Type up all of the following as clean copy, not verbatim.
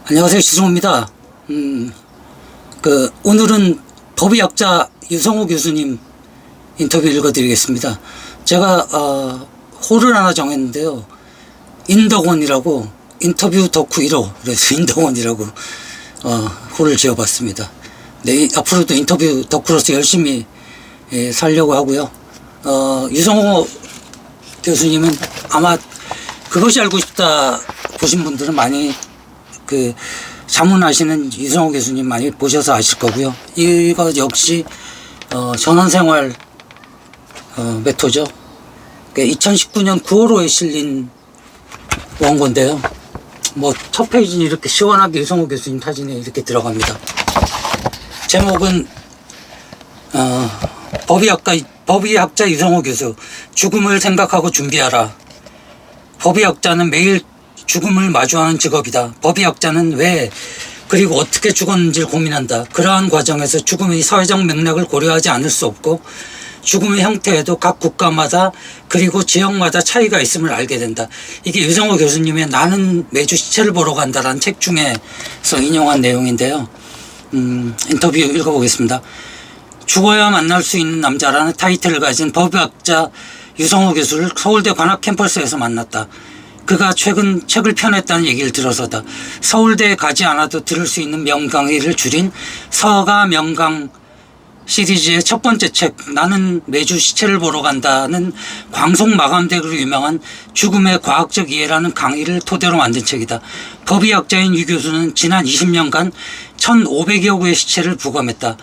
안녕하세요. 지성호입니다. 오늘은 법의학자 유성호 교수님 인터뷰 읽어드리겠습니다. 제가, 호를 하나 정했는데요. 인덕원이라고, 인터뷰 덕후 1호. 그래서 인덕원이라고, 호를 지어봤습니다. 네, 앞으로도 인터뷰 덕후로서 열심히 살려고 하고요. 유성호 교수님은 아마 그것이 알고 싶다 보신 분들은 많이 자문하시는 유성호 교수님 많이 보셔서 아실 거고요. 이거 역시 전원생활 메토죠. 2019년 9월호에 실린 원고인데요. 첫 페이지는 이렇게 시원하게 유성호 교수님 사진이 이렇게 들어갑니다. 제목은 법의학자 유성호 교수, 죽음을 생각하고 준비하라. 법의학자는 매일 죽음을 마주하는 직업이다. 법의학자는 왜 그리고 어떻게 죽었는지를 고민한다. 그러한 과정에서 죽음의 사회적 맥락을 고려하지 않을 수 없고 죽음의 형태에도 각 국가마다 그리고 지역마다 차이가 있음을 알게 된다. 이게 유성호 교수님의 나는 매주 시체를 보러 간다라는 책 중에서 인용한 내용인데요. 인터뷰 읽어보겠습니다. 죽어야 만날 수 있는 남자라는 타이틀을 가진 법의학자 유성호 교수를 서울대 관악 캠퍼스에서 만났다. 그가 최근 책을 펴냈다는 얘기를 들어서다. 서울대에 가지 않아도 들을 수 있는 명강의를 줄인 서가 명강 시리즈의 첫 번째 책 나는 매주 시체를 보러 간다는 광속 마감되기로 유명한 죽음의 과학적 이해라는 강의를 토대로 만든 책이다. 법의학자인 유 교수는 지난 20년간 1,500여 구의 시체를 부검했다.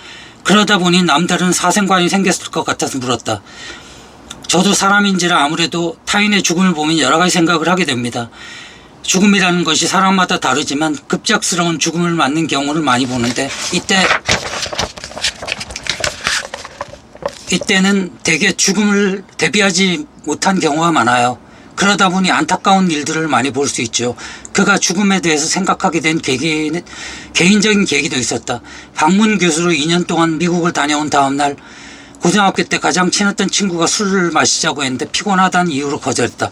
그러다 보니 남다른 사생관이 생겼을 것 같아서 물었다. 저도 사람인지라 아무래도 타인의 죽음을 보면 여러 가지 생각을 하게 됩니다. 죽음이라는 것이 사람마다 다르지만 급작스러운 죽음을 맞는 경우를 많이 보는데 이때는 대개 죽음을 대비하지 못한 경우가 많아요. 그러다 보니 안타까운 일들을 많이 볼 수 있죠. 그가 죽음에 대해서 생각하게 된 개인적인 계기도 있었다. 방문 교수로 2년 동안 미국을 다녀온 다음 날 고등학교 때 가장 친했던 친구가 술을 마시자고 했는데 피곤하다는 이유로 거절했다.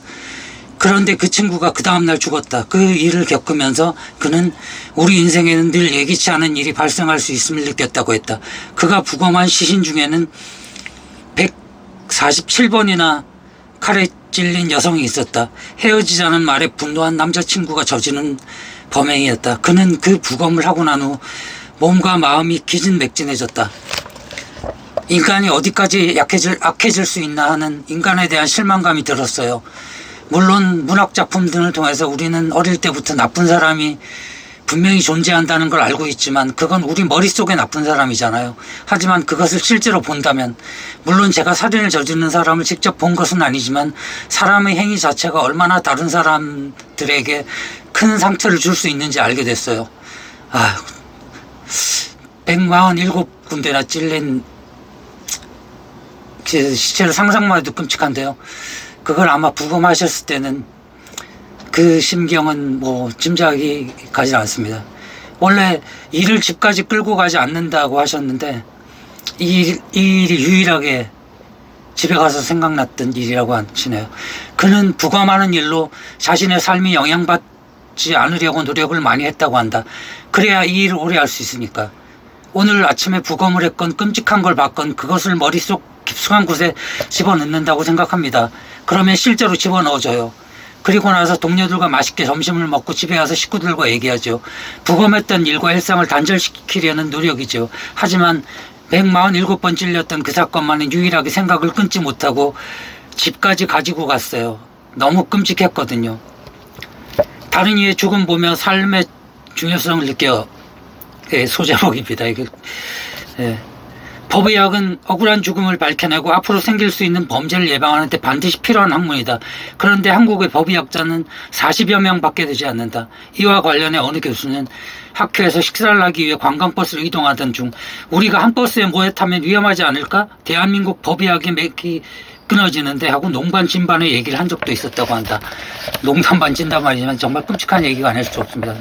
그런데 그 친구가 그 다음날 죽었다. 그 일을 겪으면서 그는 우리 인생에는 늘 예기치 않은 일이 발생할 수 있음을 느꼈다고 했다. 그가 부검한 시신 중에는 147번이나 칼에 찔린 여성이 있었다. 헤어지자는 말에 분노한 남자친구가 저지른 범행이었다. 그는 그 부검을 하고 난 후 몸과 마음이 기진맥진해졌다. 인간이 어디까지 악해질 수 있나 하는 인간에 대한 실망감이 들었어요. 물론 문학작품 등을 통해서 우리는 어릴 때부터 나쁜 사람이 분명히 존재한다는 걸 알고 있지만 그건 우리 머릿속에 나쁜 사람이잖아요. 하지만 그것을 실제로 본다면 물론 제가 살인을 저지르는 사람을 직접 본 것은 아니지만 사람의 행위 자체가 얼마나 다른 사람들에게 큰 상처를 줄 수 있는지 알게 됐어요. 147군데나 찔린 시체를 상상만 해도 끔찍한데요. 그걸 아마 부검하셨을 때는 그 심경은 짐작이 가지 않습니다. 원래 일을 집까지 끌고 가지 않는다고 하셨는데 이 일이 유일하게 집에 가서 생각났던 일이라고 하시네요. 그는 부검하는 일로 자신의 삶이 영향받지 않으려고 노력을 많이 했다고 한다. 그래야 이 일을 오래 할 수 있으니까. 오늘 아침에 부검을 했건 끔찍한 걸 봤건 그것을 머릿속 깊숙한 곳에 집어넣는다고 생각합니다. 그러면 실제로 집어넣어줘요. 그리고 나서 동료들과 맛있게 점심을 먹고 집에 와서 식구들과 얘기하죠. 부검했던 일과 일상을 단절시키려는 노력이죠. 하지만 147번 찔렸던 그 사건만은 유일하게 생각을 끊지 못하고 집까지 가지고 갔어요. 너무 끔찍했거든요. 다른 이의 죽음 보며 삶의 중요성을 느껴. 소제목입니다. 이게. 법의학은 억울한 죽음을 밝혀내고 앞으로 생길 수 있는 범죄를 예방하는 데 반드시 필요한 학문이다. 그런데 한국의 법의학자는 40여 명밖에 되지 않는다. 이와 관련해 어느 교수는 학교에서 식사를 하기 위해 관광버스를 이동하던 중 우리가 한 버스에 모여 타면 위험하지 않을까? 대한민국 법의학의 맥이 끊어지는데 하고 농반 진반의 얘기를 한 적도 있었다고 한다. 농담 반 진담 말이지만 정말 끔찍한 얘기가 아닐 수 없습니다.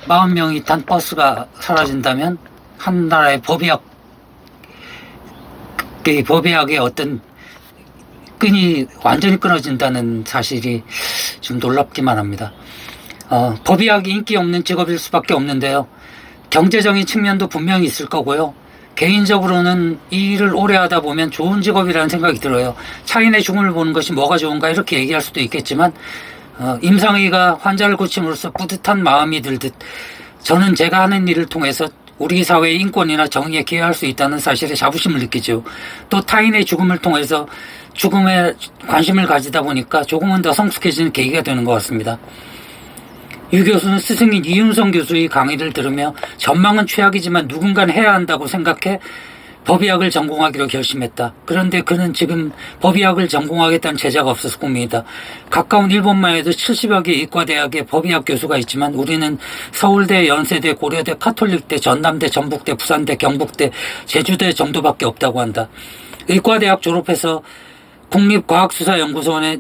40명이 탄 버스가 사라진다면 한 나라의 법의학의 어떤 끈이 완전히 끊어진다는 사실이 좀 놀랍기만 합니다. 법의학이 인기 없는 직업일 수밖에 없는데요. 경제적인 측면도 분명히 있을 거고요. 개인적으로는 이 일을 오래 하다 보면 좋은 직업이라는 생각이 들어요. 타인의 죽음을 보는 것이 뭐가 좋은가 이렇게 얘기할 수도 있겠지만 임상의가 환자를 고침으로써 뿌듯한 마음이 들듯 저는 제가 하는 일을 통해서 우리 사회의 인권이나 정의에 기여할 수 있다는 사실에 자부심을 느끼죠. 또 타인의 죽음을 통해서 죽음에 관심을 가지다 보니까 조금은 더 성숙해지는 계기가 되는 것 같습니다. 유 교수는 스승인 이윤성 교수의 강의를 들으며 전망은 최악이지만 누군가는 해야 한다고 생각해 법의학을 전공하기로 결심했다. 그런데 그는 지금 법의학을 전공하겠다는 제자가 없어서 고민이다. 가까운 일본만 해도 70여 개 이과대학에 법의학 교수가 있지만 우리는 서울대, 연세대, 고려대, 카톨릭대, 전남대, 전북대, 부산대, 경북대, 제주대 정도밖에 없다고 한다. 의과대학 졸업해서 국립과학수사연구원에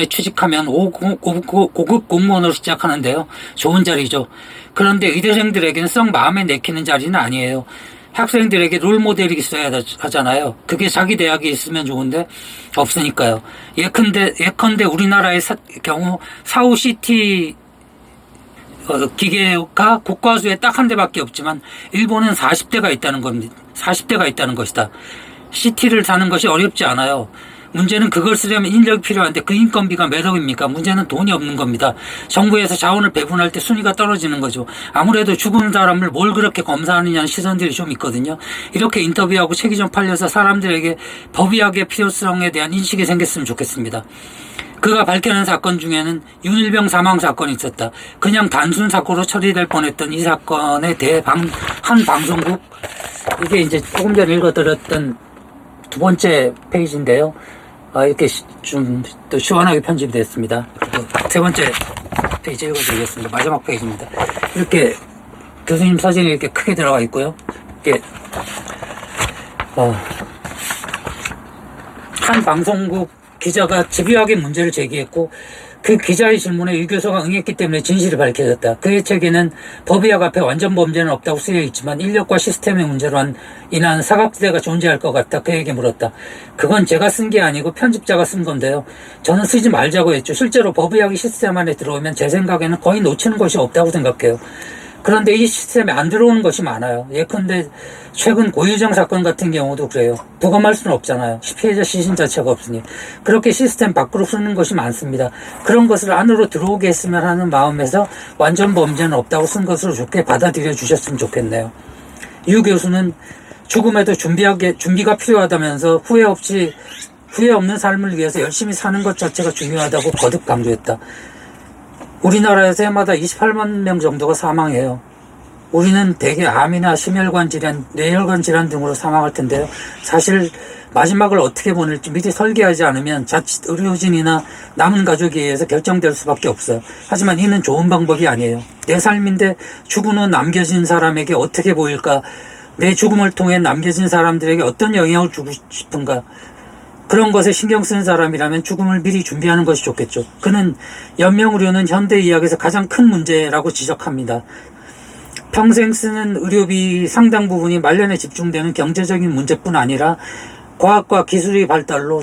취직하면 고급 공무원으로 시작하는데요. 좋은 자리죠. 그런데 의대생들에게는 썩 마음에 내키는 자리는 아니에요. 학생들에게 롤모델이 있어야 하잖아요. 그게 자기 대학에 있으면 좋은데 없으니까요. 예컨대 우리나라의 경우 사우CT 기계가 국과수에 딱 한 대밖에 없지만 일본은 40대가 있다는 겁니다. 40대가 있다는 것이다. CT를 사는 것이 어렵지 않아요. 문제는 그걸 쓰려면 인력이 필요한데 그 인건비가 몇 억입니까? 문제는 돈이 없는 겁니다. 정부에서 자원을 배분할 때 순위가 떨어지는 거죠. 아무래도 죽은 사람을 뭘 그렇게 검사하느냐는 시선들이 좀 있거든요. 이렇게 인터뷰하고 책이 좀 팔려서 사람들에게 법의학의 필요성에 대한 인식이 생겼으면 좋겠습니다. 그가 밝혀낸 사건 중에는 윤일병 사망 사건이 있었다. 그냥 단순 사고로 처리될 뻔했던 이 사건에 대해 한 방송국, 이게 이제 조금 전에 읽어드렸던 두 번째 페이지인데요. 이렇게 좀 또 시원하게 편집이 됐습니다. 그리고 세 번째 페이지 읽어드리겠습니다. 마지막 페이지입니다. 이렇게 교수님 사진이 이렇게 크게 들어가 있고요. 이렇게 한 방송국 기자가 집요하게 문제를 제기했고 그 기자의 질문에 유 교수가 응했기 때문에 진실이 밝혀졌다. 그의 책에는 법의학 앞에 완전 범죄는 없다고 쓰여 있지만 인력과 시스템의 문제로 인한 사각지대가 존재할 것 같다. 그에게 물었다. 그건 제가 쓴 게 아니고 편집자가 쓴 건데요. 저는 쓰지 말자고 했죠. 실제로 법의학이 시스템 안에 들어오면 제 생각에는 거의 놓치는 것이 없다고 생각해요. 그런데 이 시스템에 안 들어오는 것이 많아요. 예컨대 최근 고유정 사건 같은 경우도 그래요. 부검할 수는 없잖아요. 피해자 시신 자체가 없으니. 그렇게 시스템 밖으로 쓰는 것이 많습니다. 그런 것을 안으로 들어오게 했으면 하는 마음에서 완전 범죄는 없다고 쓴 것으로 좋게 받아들여 주셨으면 좋겠네요. 유 교수는 죽음에도 준비가 필요하다면서 후회 없는 삶을 위해서 열심히 사는 것 자체가 중요하다고 거듭 강조했다. 우리나라에서 해마다 28만 명 정도가 사망해요. 우리는 대개 암이나 심혈관 질환, 뇌혈관 질환 등으로 사망할 텐데요. 사실 마지막을 어떻게 보낼지 미리 설계하지 않으면 자칫 의료진이나 남은 가족에 의해서 결정될 수밖에 없어요. 하지만 이는 좋은 방법이 아니에요. 내 삶인데 죽은 후 남겨진 사람에게 어떻게 보일까? 내 죽음을 통해 남겨진 사람들에게 어떤 영향을 주고 싶은가? 그런 것에 신경 쓰는 사람이라면 죽음을 미리 준비하는 것이 좋겠죠. 그는 연명의료는 현대의학에서 가장 큰 문제라고 지적합니다. 평생 쓰는 의료비 상당 부분이 말년에 집중되는 경제적인 문제뿐 아니라 과학과 기술의 발달로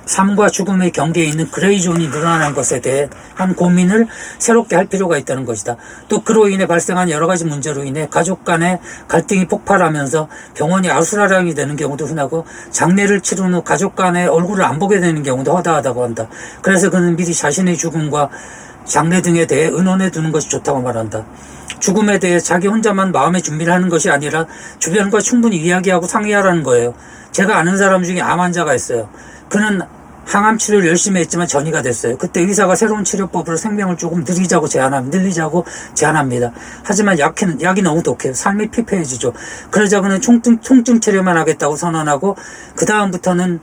삶과 죽음의 경계에 있는 그레이존이 늘어나는 것에 대해 한 고민을 새롭게 할 필요가 있다는 것이다. 또 그로 인해 발생한 여러 가지 문제로 인해 가족 간의 갈등이 폭발하면서 병원이 아수라장이 되는 경우도 흔하고 장례를 치른 후 가족 간의 얼굴을 안 보게 되는 경우도 허다하다고 한다. 그래서 그는 미리 자신의 죽음과 장례 등에 대해 의논해 두는 것이 좋다고 말한다. 죽음에 대해 자기 혼자만 마음의 준비를 하는 것이 아니라 주변과 충분히 이야기하고 상의하라는 거예요. 제가 아는 사람 중에 암 환자가 있어요. 그는 항암 치료를 열심히 했지만 전이가 됐어요. 그때 의사가 새로운 치료법으로 생명을 조금 늘리자고 제안합니다. 하지만 약이 너무 독해요. 삶이 피폐해지죠. 그러자 그는 통증 치료만 하겠다고 선언하고 그 다음부터는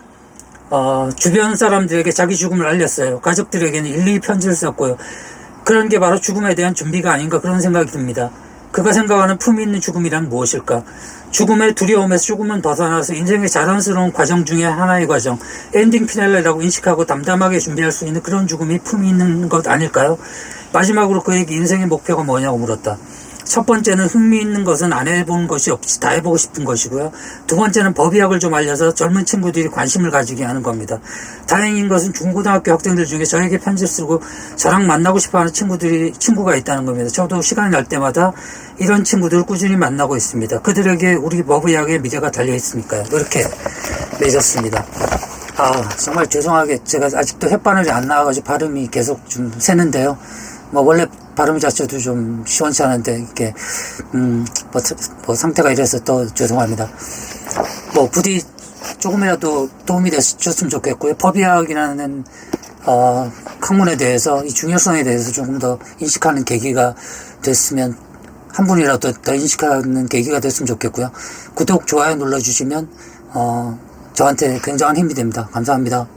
주변 사람들에게 자기 죽음을 알렸어요. 가족들에게는 일일이 편지를 썼고요. 그런 게 바로 죽음에 대한 준비가 아닌가 그런 생각이 듭니다. 그가 생각하는 품위 있는 죽음이란 무엇일까? 죽음의 두려움에서 죽음은 벗어나서 인생의 자연스러운 과정 중에 하나의 과정, 엔딩 피날레라고 인식하고 담담하게 준비할 수 있는 그런 죽음이 품위 있는 것 아닐까요? 마지막으로 그에게 인생의 목표가 뭐냐고 물었다. 첫 번째는 흥미있는 것은 안 해본 것이 없이 다 해보고 싶은 것이고요. 두 번째는 법의학을 좀 알려서 젊은 친구들이 관심을 가지게 하는 겁니다. 다행인 것은 중고등학교 학생들 중에 저에게 편지를 쓰고 저랑 만나고 싶어하는 친구가 있다는 겁니다. 저도 시간이 날 때마다 이런 친구들을 꾸준히 만나고 있습니다. 그들에게 우리 법의학의 미래가 달려있으니까요. 이렇게 맺었습니다. 정말 죄송하게 제가 아직도 햇바늘이 안 나와가지고 발음이 계속 좀 새는데요. 원래 발음 자체도 좀 시원치 않은데, 이렇게, 상태가 이래서 또 죄송합니다. 부디 조금이라도 도움이 되셨으면 좋겠고요. 법의학이라는, 학문에 대해서, 이 중요성에 대해서 조금 더 인식하는 계기가 됐으면, 한 분이라도 더 인식하는 계기가 됐으면 좋겠고요. 구독, 좋아요 눌러주시면, 저한테 굉장한 힘이 됩니다. 감사합니다.